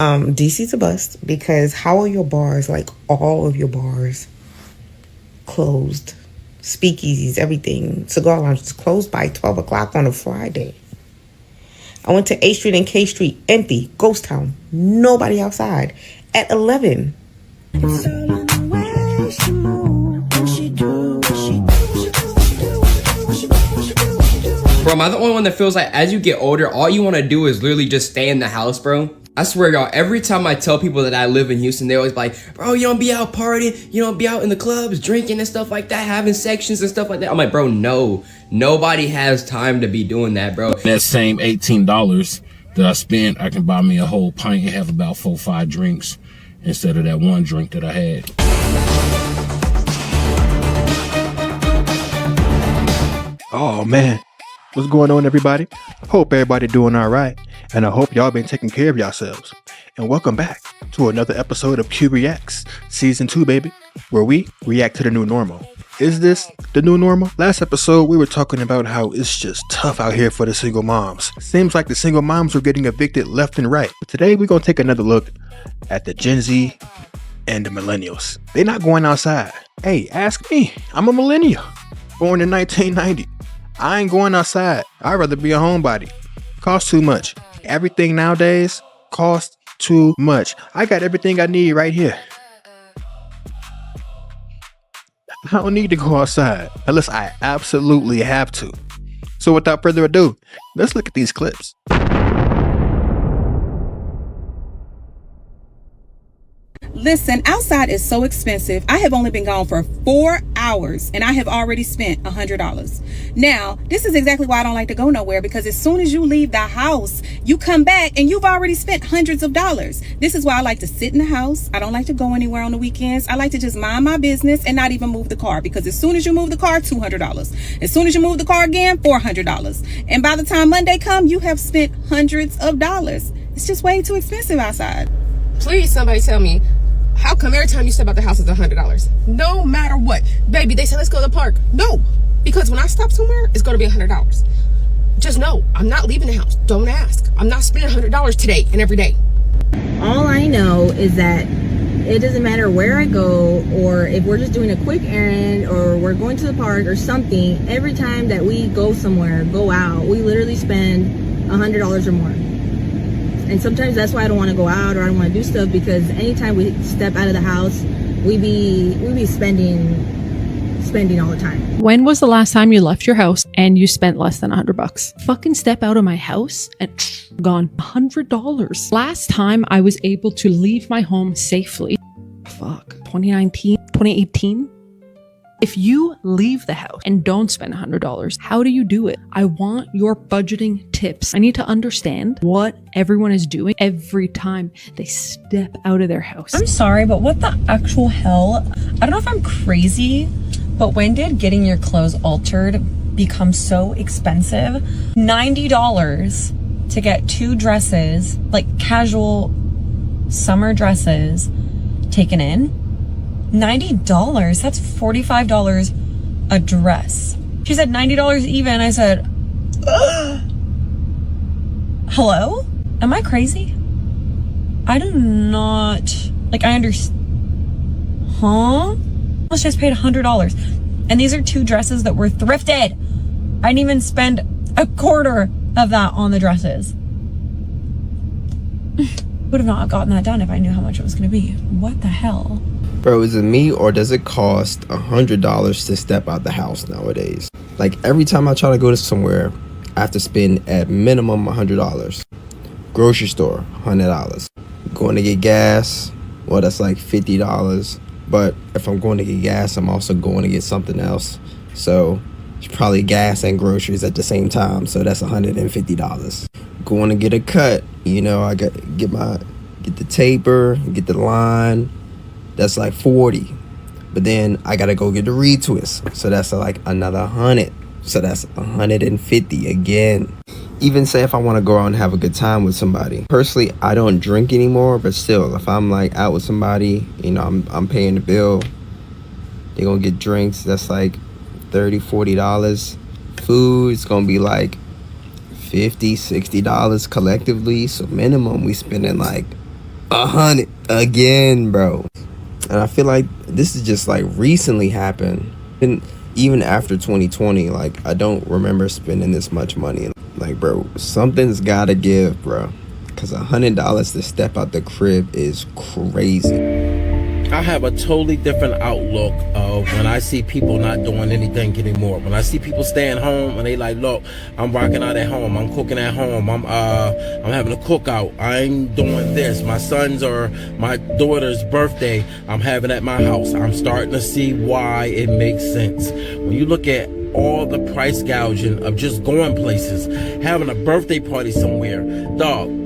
DC's a bust because how are your bars, like all of your bars, closed? Speakeasies, everything, cigar lounges closed by 12 o'clock on a Friday. I went to A Street and K Street, empty, ghost town, nobody outside at 11. Bro, am I the only one that feels like as you get older, all you want to do is literally just stay in the house, bro? I swear, y'all, every time I tell people that I live in Houston, they always be like, bro, you don't be out partying, you don't be out in the clubs, drinking and stuff like that, having sections and stuff like that. I'm like, bro, no. Nobody has time to be doing that, bro. That same $18 that I spent, I can buy me a whole pint and have about 4 or 5 drinks instead of that one drink that I had. Oh, man. What's going on, everybody? Hope everybody doing all right. And I hope y'all been taking care of yourselves. And welcome back to another episode of Q Reacts, Season 2, baby, where we react to the new normal. Is this the new normal? Last episode, we were talking about how it's just tough out here for the single moms. Seems like the single moms are getting evicted left and right. But today, we're going to take another look at the Gen Z and the millennials. They're not going outside. Hey, ask me. I'm a millennial, born in 1990. I ain't going outside. I'd rather be a homebody. Costs too much. Everything nowadays costs too much. I got everything I need right here. I don't need to go outside unless I absolutely have to. So without further ado, let's look at these clips. Listen, outside is so expensive. I have only been gone for 4 hours and I have already spent $100. Now, this is exactly why I don't like to go nowhere, because as soon as you leave the house, you come back and you've already spent hundreds of dollars. This is why I like to sit in the house. I don't like to go anywhere on the weekends. I like to just mind my business and not even move the car, because as soon as you move the car, $200. As soon as you move the car again, $400. And by the time Monday comes, you have spent hundreds of dollars. It's just way too expensive outside. Please, somebody tell me, how come every time you step out the house it's $100? No matter what. Baby, they say let's go to the park. No, because when I stop somewhere, it's going to be $100. Just know, I'm not leaving the house. Don't ask. I'm not spending $100 today and every day. All I know is that it doesn't matter where I go, or if we're just doing a quick errand or we're going to the park or something, every time that we go somewhere, go out, we literally spend $100 or more. And sometimes that's why I don't want to go out or I don't want to do stuff, because anytime we step out of the house, we be spending all the time. When was the last time you left your house and you spent less than $100? Fucking step out of my house and gone $100. Last time I was able to leave my home safely, 2018. If you leave the house and don't spend $100, how do you do it? I want your budgeting tips. I need to understand what everyone is doing every time they step out of their house. I'm sorry, but what the actual hell? I don't know if I'm crazy, but when did getting your clothes altered become so expensive? $90 to get 2 dresses, like casual summer dresses, taken in. $90, that's $45 a dress. She said $90 even. I said, hello? Am I crazy? I do not, I understand. Huh? I just paid $100. And these are 2 dresses that were thrifted. I didn't even spend a quarter of that on the dresses. Would have not gotten that done if I knew how much it was going to be. What the hell? Bro, is it me or does it cost $100 to step out the house nowadays? Like every time I try to go to somewhere, I have to spend at minimum $100. Grocery store, $100. Going to get gas, well, that's like $50. But if I'm going to get gas, I'm also going to get something else. So it's probably gas and groceries at the same time. So that's $150. Going to get a cut, I got to get the taper, get the line. That's like $40. But then I gotta go get the retwist, so that's like another $100. So that's $150 again. Even say if I want to go out and have a good time with somebody. Personally, I don't drink anymore, but still, if I'm like out with somebody, I'm paying the bill. They're gonna get drinks. That's like $30, $40. Food, it's gonna be like $50, $60 collectively. So minimum, we spending like 100 again, bro. And I feel like this is just like recently happened. And even after 2020, like I don't remember spending this much money. Like, bro, something's gotta give, bro. Cause $100 to step out the crib is crazy. I have a totally different outlook of when I see people not doing anything anymore. When I see people staying home and they like, look, I'm rocking out at home, I'm cooking at home, I'm having a cookout, I'm doing this. My son's or my daughter's birthday, I'm having at my house. I'm starting to see why it makes sense. When you look at all the price gouging of just going places, having a birthday party somewhere, dog,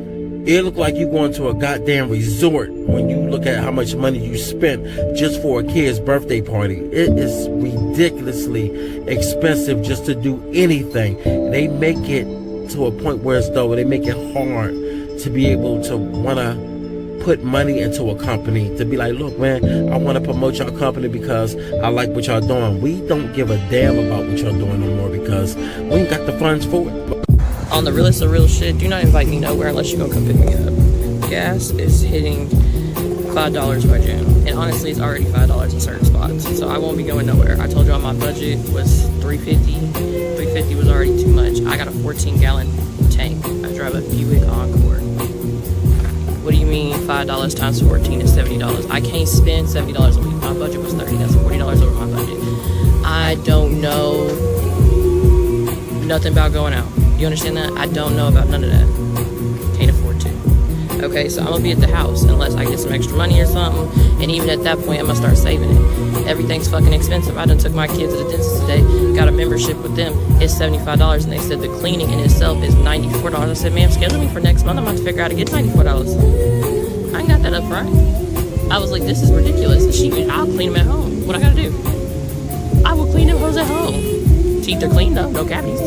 it look like you going to a goddamn resort when you look at how much money you spent just for a kid's birthday party. It is ridiculously expensive just to do anything. They make it to a point where it's though they make it hard to be able to want to put money into a company, to be like, look, man, I want to promote your company because I like what y'all doing. We don't give a damn about what y'all doing no more because we ain't got the funds for it. On the realest of real shit, do not invite me nowhere unless you're gonna come pick me up. Gas is hitting $5 by June, and honestly it's already $5 in certain spots, so I won't be going nowhere. I told y'all my budget was $350 was already too much. I got a 14-gallon tank. I drive a Buick Encore. What do you mean $5 times 14 is $70? I can't spend $70 a week. My budget was $30. That's $40 over my budget. I don't know nothing about going out. You understand that? I don't know about none of that. Can't afford to. Okay, so I'm gonna be at the house unless I get some extra money or something. And even at that point, I'm gonna start saving it. Everything's fucking expensive. I done took my kids to the dentist today, got a membership with them. It's $75, and they said the cleaning in itself is $94. I said, ma'am, schedule me for next month. I'm about to figure out how to get $94. I ain't got that up front. I was like, this is ridiculous. I'll clean them at home. What I gotta do? I will clean them hoes at home. Teeth are clean though, no cavities.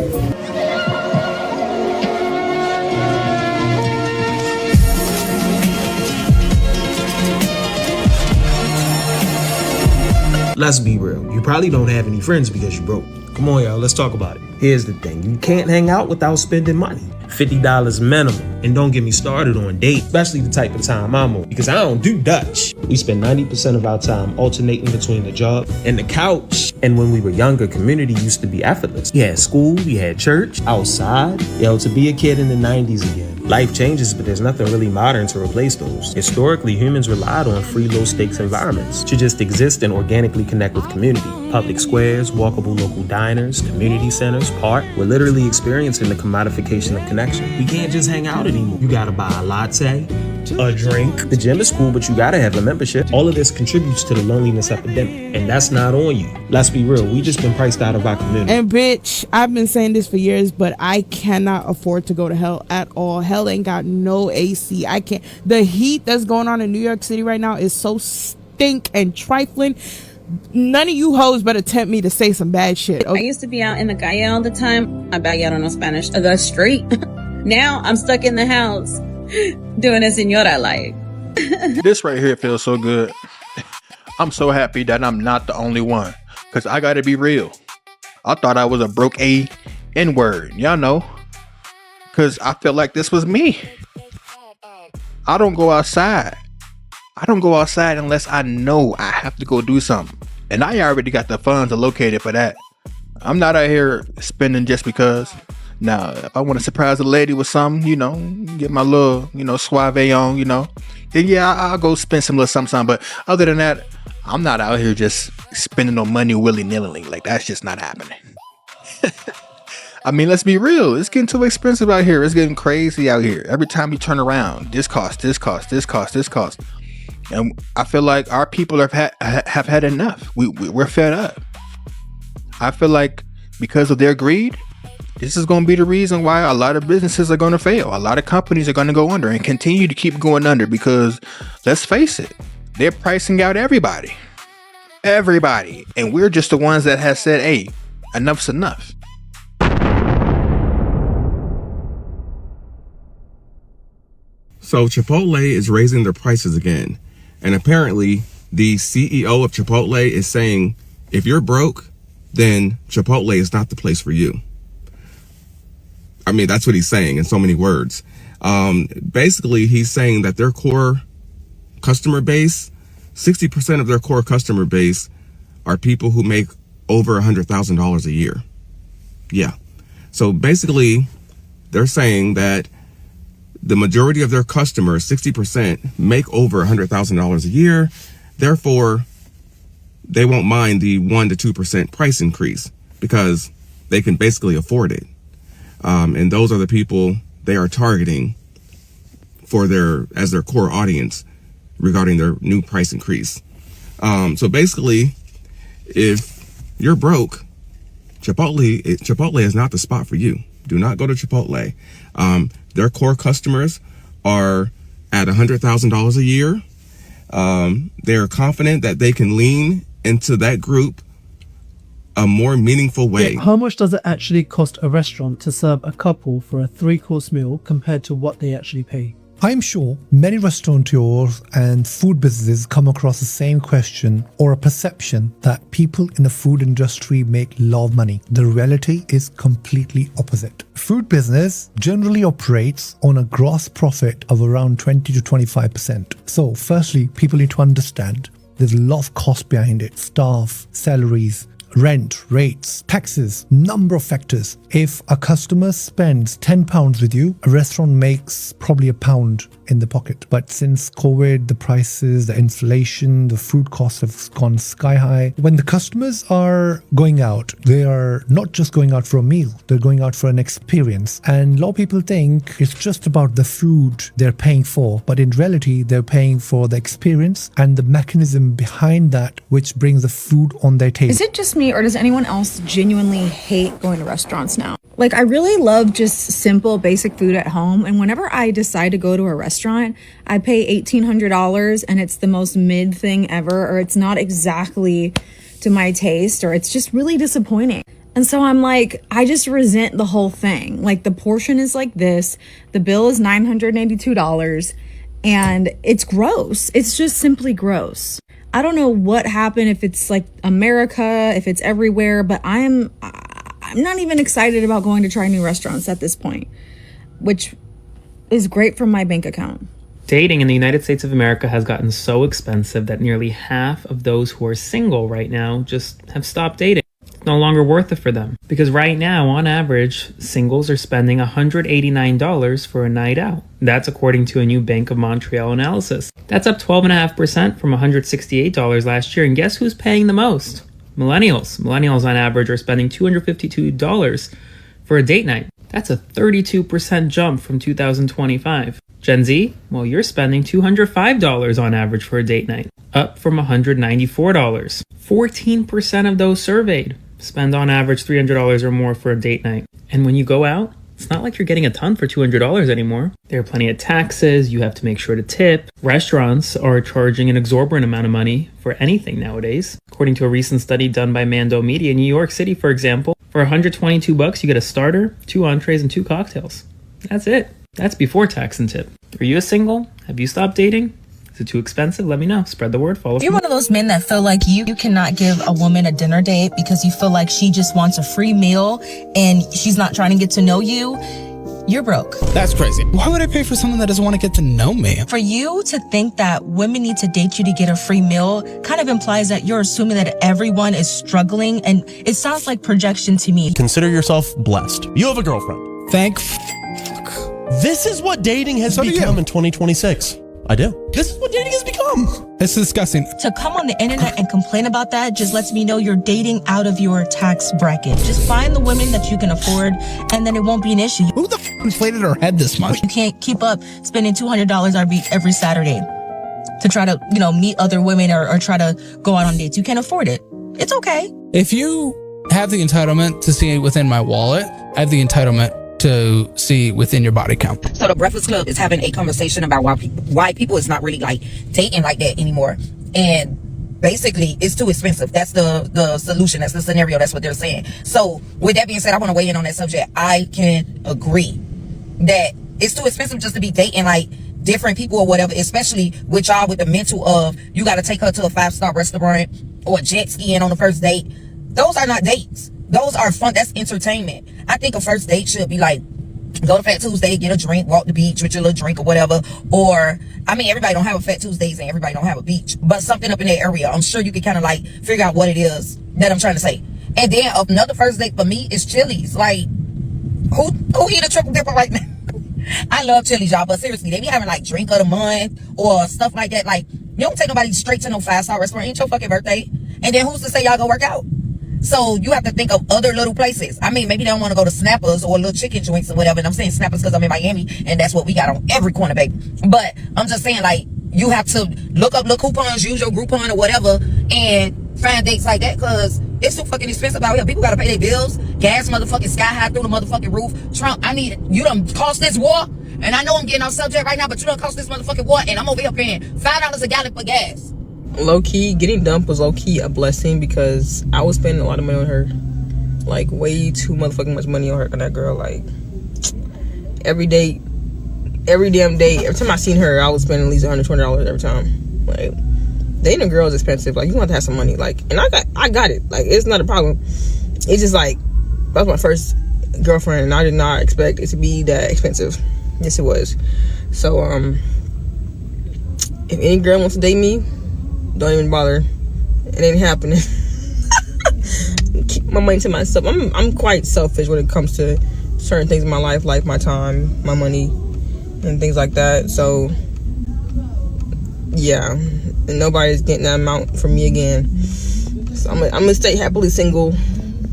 Let's be real. You probably don't have any friends because you're broke. Come on, y'all. Let's talk about it. Here's the thing. You can't hang out without spending money. $50 minimum. And don't get me started on dates, especially the type of time I'm on, because I don't do Dutch. We spend 90% of our time alternating between the job and the couch. And when we were younger, community used to be effortless. You had school, you had church, outside. Yo, to be a kid in the 90s again. Life changes, but there's nothing really modern to replace those. Historically, humans relied on free, low-stakes environments to just exist and organically connect with community. Public squares, walkable local diners, community centers, park. We're literally experiencing the commodification of connection. We can't just hang out anymore. You gotta buy a latte, a drink. The gym is cool, but you gotta have a membership. All of this contributes to the loneliness epidemic, and that's not on you. Let's be real, we just been priced out of our community. And bitch, I've been saying this for years, but I cannot afford to go to hell at all. Hell ain't got no AC. I can't. The heat that's going on in New York City right now is so stink and trifling. None of you hoes better tempt me to say some bad shit. I used to be out in the calle all the time. I bet y'all don't know Spanish. The street. Now I'm stuck in the house doing a señora life. This right here feels so good. I'm so happy that I'm not the only one, because I gotta be real. I thought I was a broke N-word, y'all know, because I felt like this was me. I don't go outside. I don't go outside unless I know I have to go do something. And I already got the funds allocated for that. I'm not out here spending just because. Now, if I want to surprise a lady with something, you know, get my little, you know, suave on, you know, then yeah, I'll go spend some little something. But other than that, I'm not out here just spending no money willy-nilly. Like, that's just not happening. I mean, let's be real. It's getting too expensive out here. It's getting crazy out here. Every time you turn around, this cost. And I feel like our people have had enough. We're fed up. I feel like because of their greed, this is going to be the reason why a lot of businesses are going to fail. A lot of companies are going to go under and continue to keep going under because, let's face it, they're pricing out everybody. Everybody. And we're just the ones that have said, hey, enough's enough. So Chipotle is raising their prices again. And apparently the CEO of Chipotle is saying, if you're broke, then Chipotle is not the place for you. I mean, that's what he's saying in so many words. Basically, he's saying that their core customer base, 60% of their core customer base are people who make over $100,000 a year. Yeah. So basically, they're saying that the majority of their customers, 60%, make over $100,000 a year. Therefore, they won't mind the 1 to 2% price increase because they can basically afford it. And those are the people they are targeting as their core audience regarding their new price increase. So basically, if you're broke, Chipotle is not the spot for you. Do not go to Chipotle. Their core customers are at $100,000 a year. They're confident that they can lean into that group a more meaningful way. How much does it actually cost a restaurant to serve a couple for a 3-course meal compared to what they actually pay? I'm sure many restaurateurs and food businesses come across the same question or a perception that people in the food industry make a lot of money. The reality is completely opposite. Food business generally operates on a gross profit of around 20 to 25%. So firstly, people need to understand there's a lot of cost behind it. Staff, salaries, rent, rates, taxes, number of factors. If a customer spends £10 with you, a restaurant makes probably £1 in the pocket. But since COVID, the prices, the inflation, the food costs have gone sky high. When the customers are going out, they are not just going out for a meal, they're going out for an experience. And a lot of people think it's just about the food they're paying for, but in reality, they're paying for the experience and the mechanism behind that, which brings the food on their table. Is it just me, or does anyone else genuinely hate going to restaurants now? Like, I really love just simple, basic food at home. And whenever I decide to go to a restaurant, I pay $1,800 and it's the most mid thing ever, or it's not exactly to my taste, or it's just really disappointing. And so I'm like, I just resent the whole thing. Like, the portion is like this, the bill is $982, and it's gross. It's just simply gross. I don't know what happened, if it's like America, if it's everywhere, but I'm not even excited about going to try new restaurants at this point, which is great for my bank account. Dating in the United States of America has gotten so expensive that nearly half of those who are single right now just have stopped dating. It's no longer worth it for them. Because right now, on average, singles are spending $189 for a night out. That's according to a new Bank of Montreal analysis. That's up 12.5% from $168 last year. And guess who's paying the most? Millennials. Millennials on average are spending $252 for a date night. That's a 32% jump from 2025. Gen Z, well, you're spending $205 on average for a date night, up from $194. 14% of those surveyed spend on average $300 or more for a date night. And when you go out, it's not like you're getting a ton for $200 anymore. There are plenty of taxes, you have to make sure to tip. Restaurants are charging an exorbitant amount of money for anything nowadays. According to a recent study done by Mando Media, in New York City, for example, for $122, you get a starter, 2 entrees, and 2 cocktails. That's it. That's before tax and tip. Are you a single? Have you stopped dating? Is it too expensive? Let me know. Spread the word. Follow. If you're one of those men that feel like you cannot give a woman a dinner date because you feel like she just wants a free meal and she's not trying to get to know you, you're broke. That's crazy. Why would I pay for someone that doesn't want to get to know me? For you to think that women need to date you to get a free meal kind of implies that you're assuming that everyone is struggling, and it sounds like projection to me. Consider yourself blessed. You have a girlfriend. This is what dating has become in 2026. I do. This is what dating has become. It's disgusting. To come on the internet and complain about that just lets me know you're dating out of your tax bracket. Just find the women that you can afford, and then it won't be an issue. Who the inflated her head this much? You can't keep up spending $200 every Saturday to try to, meet other women or try to go out on dates. You can't afford it. It's okay. If you have the entitlement to see within my wallet, I have the entitlement to see within your body count. So the Breakfast Club is having a conversation about why people is not really like dating like that anymore. And basically it's too expensive. That's the solution. That's the scenario. That's what they're saying. So with that being said, I want to weigh in on that subject. I can agree that it's too expensive just to be dating like different people or whatever, especially with y'all with the mental of you got to take her to a 5-star restaurant or jet skiing on the first date. Those are not dates. Those are fun. That's entertainment. I think a first date should be like Go to Fat Tuesday, get a drink, walk the beach with your little drink or whatever. Or, I mean, everybody don't have a Fat Tuesdays and everybody don't have a beach, but something up in that area. I'm sure you can kind of like figure out what it is that I'm trying to say. And then another first date for me is Chili's. Like, who eat a triple dipper right now? I love Chili's, y'all, but seriously, they be having like drink of the month or stuff like that. Like, you don't take nobody straight to no 5-star restaurant. Ain't your fucking birthday. And then who's to say y'all go work out? So you have to think of other little places. I mean, maybe they don't want to go to Snappers or little chicken joints or whatever. And I'm saying Snappers because I'm in Miami and that's what we got on every corner, baby. But I'm just saying, like, you have to look up little coupons, use your Groupon or whatever, and find dates like that because it's too fucking expensive out here. People got to pay their bills. Gas motherfucking sky high through the motherfucking roof. Trump, you done cost this war. And I know I'm getting off subject right now, but you done cost this motherfucking war. And I'm over here paying $5 a gallon for gas. Low-key, getting dumped was low-key a blessing because I was spending a lot of money on her. Like, way too motherfucking much money on that girl. Like, every damn day, every time I seen her, I was spending at least $120 every time. Like, dating a girl is expensive. Like, you want to have some money. Like, and I got it. Like, it's not a problem. It's just like, that was my first girlfriend, and I did not expect it to be that expensive. Yes, it was. So, if any girl wants to date me, don't even bother. It ain't happening. Keep my money to myself. I'm quite selfish when it comes to certain things in my life, like my time, my money, and things like that. So yeah, and nobody's getting that amount from me again. So I'm gonna stay happily single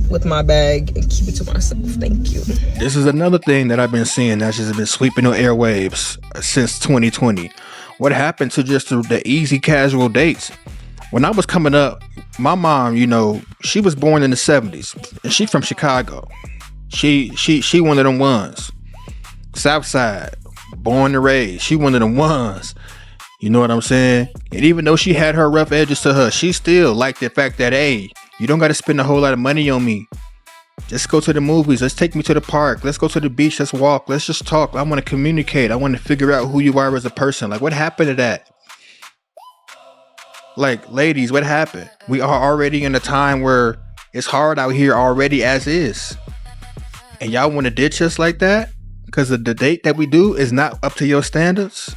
with my bag and keep it to myself. Thank you. This is another thing that I've been seeing that's just been sweeping the airwaves since 2020. What happened to just the easy casual dates? When I was coming up, my mom, you know, she was born in the 70s and she from Chicago. She one of them ones. Southside, born and raised. She one of them ones. You know what I'm saying? And even though she had her rough edges to her, she still liked the fact that, hey, you don't got to spend a whole lot of money on me. Let's go to the movies. Let's take me to the park. Let's go to the beach. Let's walk. Let's just talk. I want to communicate. I want to figure out who you are as a person. Like, what happened to that? Like, ladies, what happened? We are already in a time where it's hard out here already as is. And y'all want to ditch us like that? Because the date that we do is not up to your standards?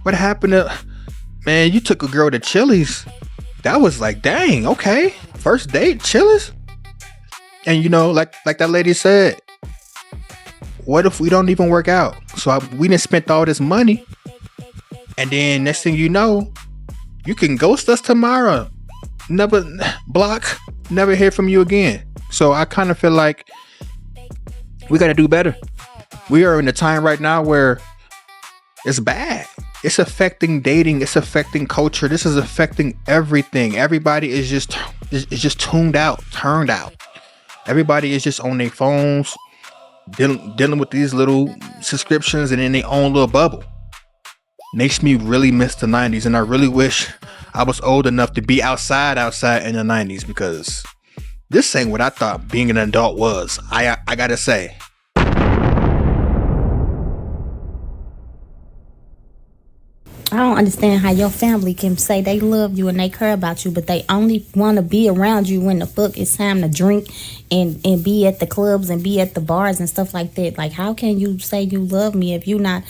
What happened to... Man, you took a girl to Chili's. That was like, dang, okay. First date, Chili's? And you know, like that lady said, what if we don't even work out? So we didn't spend all this money. And then next thing you know, you can ghost us tomorrow. Never block, never hear from you again. So I kind of feel like we got to do better. We are in a time right now where it's bad. It's affecting dating. It's affecting culture. This is affecting everything. Everybody is just turned out. Everybody is just on their phones, dealing with these little subscriptions and in their own little bubble. Makes me really miss the 90s, and I really wish I was old enough to be outside in the 90s, because this ain't what I thought being an adult was. I gotta say. I don't understand how your family can say they love you and they care about you, but they only want to be around you when the fuck it's time to drink and be at the clubs and be at the bars and stuff like that. Like, how can you say you love me if you're not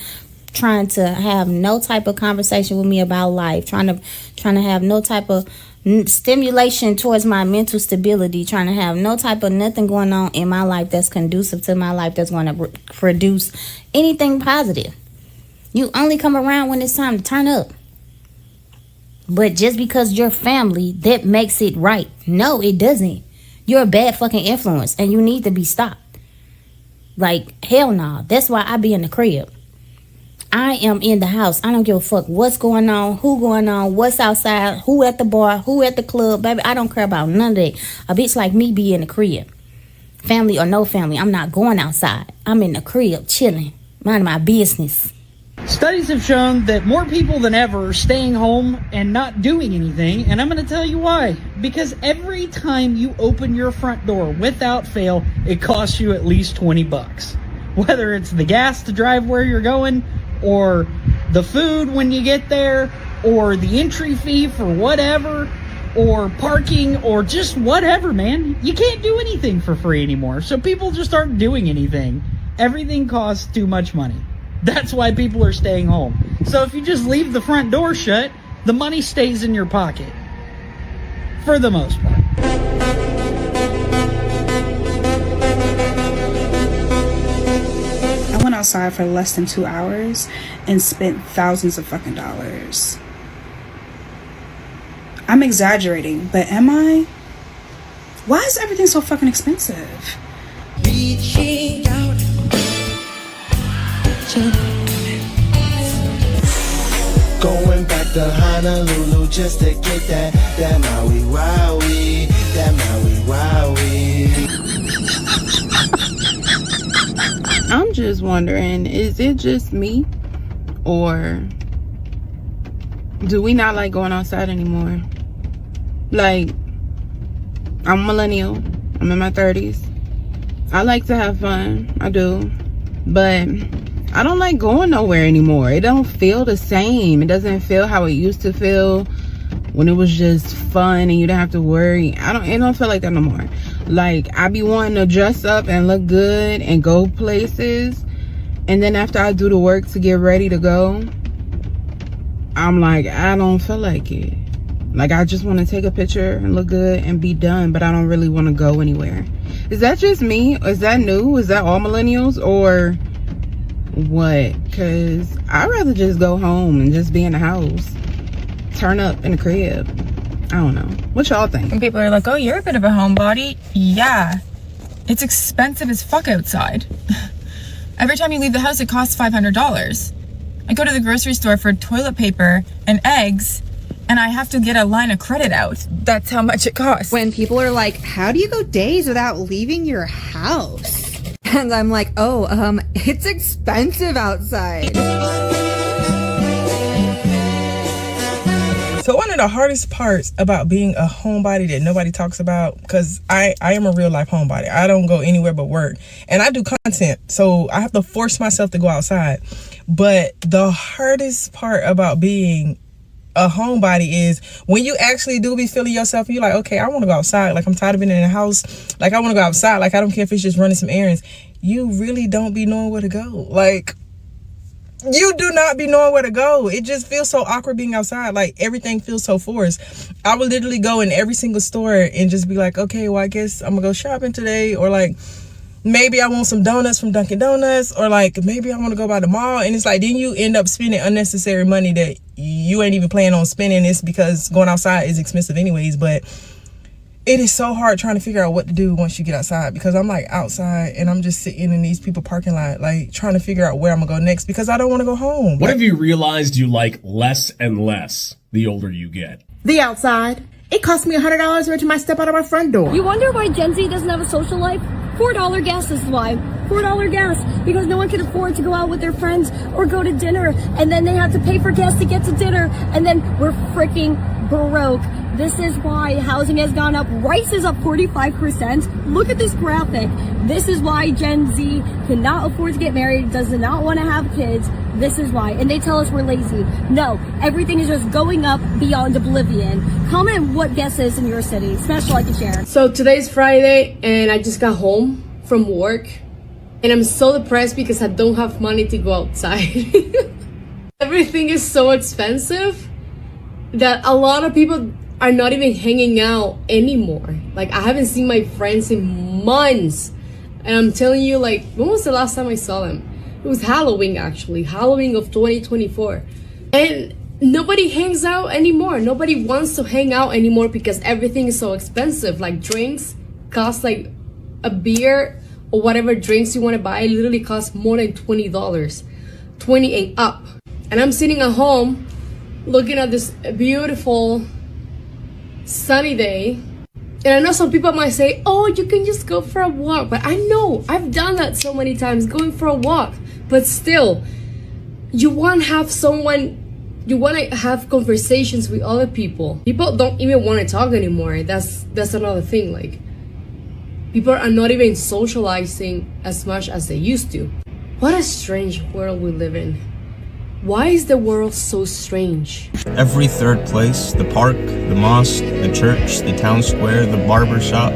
trying to have no type of conversation with me about life, trying to have no type of stimulation towards my mental stability, trying to have no type of nothing going on in my life that's conducive to my life, that's going to produce anything positive. You only come around when it's time to turn up. But just because you're family, that makes it right. No, it doesn't. You're a bad fucking influence and you need to be stopped. Like, hell no. That's why I be in the crib. I am in the house. I don't give a fuck what's going on, what's outside, who at the bar, who at the club. Baby, I don't care about none of that. A bitch like me be in the crib. Family or no family, I'm not going outside. I'm in the crib, chilling, minding my business. Studies have shown that more people than ever are staying home and not doing anything, and I'm going to tell you why. Because every time you open your front door, without fail, it costs you at least $20. Whether it's the gas to drive where you're going, or the food when you get there, or the entry fee for whatever, or parking, or just whatever, man. You can't do anything for free anymore, so people just aren't doing anything. Everything costs too much money. That's why people are staying home. So if you just leave the front door shut, the money stays in your pocket. For the most part. I went outside for less than 2 hours and spent thousands of fucking dollars. I'm exaggerating, but am I? Why is everything so fucking expensive? Reaching out going back to Honolulu just to get that Maui Wowie, that Maui Wowie. I'm just wondering, is it just me, or do we not like going outside anymore? Like, I'm a millennial, I'm in my 30s. I like to have fun, I do, but I don't like going nowhere anymore. It don't feel the same. It doesn't feel how it used to feel when it was just fun and you didn't have to worry. It don't feel like that no more. Like, I be wanting to dress up and look good and go places, and then after I do the work to get ready to go, I'm like, I don't feel like it. Like, I just want to take a picture and look good and be done, but I don't really want to go anywhere. Is that just me? Is that new? Is that all millennials, or what? Because I'd rather just go home and just be in the house, turn up in the crib. I don't know. What y'all think? And people are like, oh, you're a bit of a homebody. Yeah, it's expensive as fuck outside. Every time you leave the house, it costs $500. I go to the grocery store for toilet paper and eggs, and I have to get a line of credit out. That's how much it costs. When people are like, how do you go days without leaving your house? And I'm like, oh, it's expensive outside. So one of the hardest parts about being a homebody that nobody talks about, because I am a real life homebody. I don't go anywhere but work. And I do content, so I have to force myself to go outside. But the hardest part about being a homebody is when you actually do be feeling yourself and you're like, okay, I want to go outside. Like, I'm tired of being in the house. Like, I want to go outside. Like, I don't care if it's just running some errands. You really don't be knowing where to go. Like, you do not be knowing where to go. It just feels so awkward being outside. Like, everything feels so forced. I would literally go in every single store and just be like, okay, well, I guess I'm gonna go shopping today. Or like, maybe I want some donuts from Dunkin' Donuts, or like maybe I want to go by the mall. And it's like, then you end up spending unnecessary money that you ain't even planning on spending. It's because going outside is expensive anyways. But it is so hard trying to figure out what to do once you get outside, because I'm like outside and I'm just sitting in these people parking lot, like trying to figure out where I'm gonna go next, because I don't want to go home. What have you realized you like less and less the older you get? The outside. It cost me $100 every time I step out of my front door. You wonder why Gen Z doesn't have a social life? $4 gas is why. $4 gas, because no one can afford to go out with their friends or go to dinner, and then they have to pay for gas to get to dinner, and then we're freaking broke. This is why housing has gone up. Rice is up 45%. Look at this graphic. This is why Gen Z cannot afford to get married, does not want to have kids. This is why. And they tell us we're lazy. No, everything is just going up beyond oblivion. Comment what guess is in your city. Smash like and share. So today's Friday and I just got home from work and I'm so depressed because I don't have money to go outside. Everything is so expensive that a lot of people are not even hanging out anymore. Like, I haven't seen my friends in months. And I'm telling you, like, when was the last time I saw them? It was Halloween, actually. Halloween of 2024. And nobody hangs out anymore. Nobody wants to hang out anymore because everything is so expensive. Like, drinks cost like a beer or whatever drinks you want to buy literally costs more than $20. 20 and up. And I'm sitting at home looking at this beautiful sunny day, and I know some people might say, oh, you can just go for a walk, but I know I've done that so many times, going for a walk. But still, you want to have someone, you want to have conversations with other people. People don't even want to talk anymore. That's another thing. Like, people are not even socializing as much as they used to. What a strange world we live in. Why is the world so strange? Every third place, the park, the mosque, the church, the town square, the barber shop,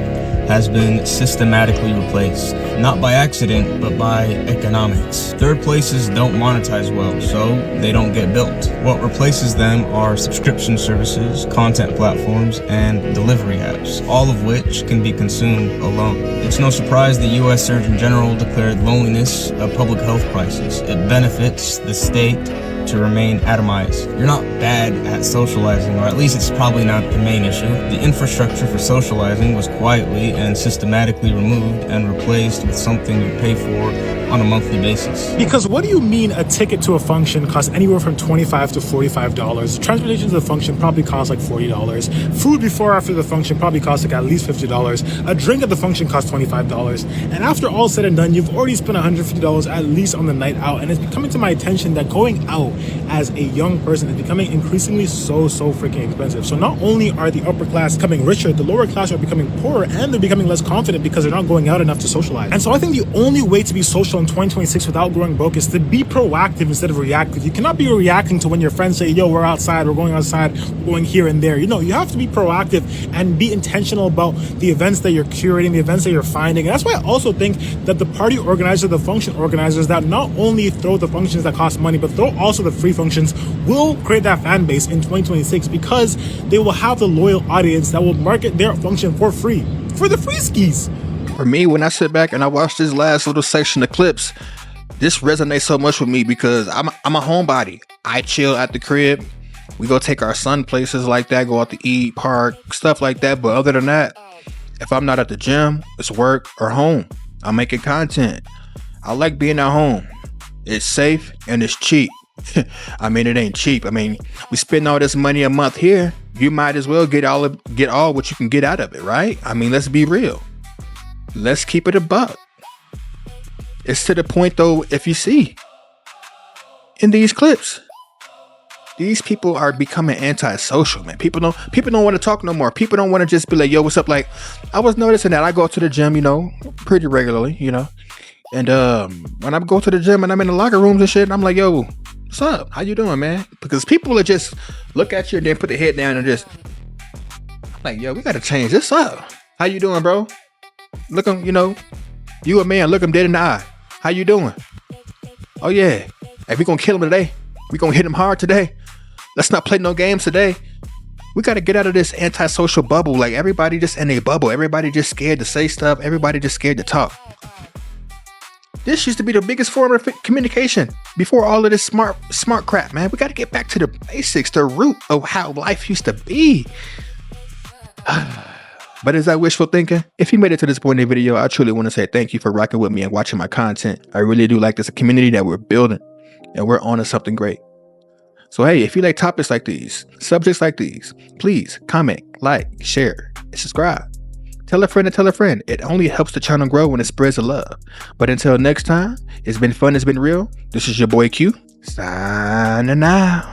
has been systematically replaced, not by accident, but by economics. Third places don't monetize well, so they don't get built. What replaces them are subscription services, content platforms, and delivery apps, all of which can be consumed alone. It's no surprise the U.S. Surgeon General declared loneliness a public health crisis. It benefits the state to remain atomized. You're not bad at socializing, or at least it's probably not the main issue. The infrastructure for socializing was quietly and systematically removed and replaced with something you pay for on a monthly basis. Because what do you mean a ticket to a function costs anywhere from $25 to $45? Transportation to the function probably costs like $40. Food before or after the function probably costs like at least $50. A drink at the function costs $25. And after all said and done, you've already spent $150 at least on the night out. And it's becoming to my attention that going out as a young person is becoming increasingly so freaking expensive. So not only are the upper class becoming richer, the lower class are becoming poorer, and they're becoming less confident because they're not going out enough to socialize. And so I think the only way to be social in 2026 without growing broke is to be proactive instead of reactive. You cannot be reacting to when your friends say, yo, we're outside, we're going outside, we're going here and there. You know, you have to be proactive and be intentional about the events that you're curating, the events that you're finding. And that's why I also think that the party organizers, the function organizers that not only throw the functions that cost money, but throw also the free functions will create that fan base in 2026 because they will have the loyal audience that will market their function for free, for the free skis. For me, when I sit back and I watch this last little section of clips, this resonates so much with me because I'm a homebody. I chill at the crib. We go take our son places like that, go out to eat, park, stuff like that. But other than that, if I'm not at the gym, it's work or home. I'm making content. I like being at home. It's safe and it's cheap. I mean, it ain't cheap. I mean, we spend all this money a month here. You might as well get all what you can get out of it, right? I mean, let's be real. Let's keep it a buck. It's to the point though, if you see in these clips, these people are becoming antisocial, man. People don't want to talk no more. People don't want to just be like, yo, what's up? Like, I was noticing that I go to the gym, you know, pretty regularly, you know. And when I go to the gym and I'm in the locker rooms and shit, I'm like, yo, what's up? How you doing, man? Because people will just look at you and then put their head down and just like, yo, we got to change this up. How you doing, bro? Look him, you know, you a man, look him dead in the eye. How you doing? Oh yeah. Hey, we gonna kill him today. We gonna hit him hard today. Let's not play no games today. We got to get out of this antisocial bubble. Like, everybody just in a bubble. Everybody just scared to say stuff. Everybody just scared to talk. This used to be the biggest form of communication before all of this smart crap, man. We got to get back to the basics, the root of how life used to be. But is that wishful thinking? If you made it to this point in the video, I truly want to say thank you for rocking with me and watching my content. I really do like this community that we're building, and we're on to something great. So hey, if you like topics like these, subjects like these, please comment, like, share, and subscribe. Tell a friend to tell a friend. It only helps the channel grow when it spreads the love. But until next time, it's been fun, it's been real. This is your boy Q, signing out.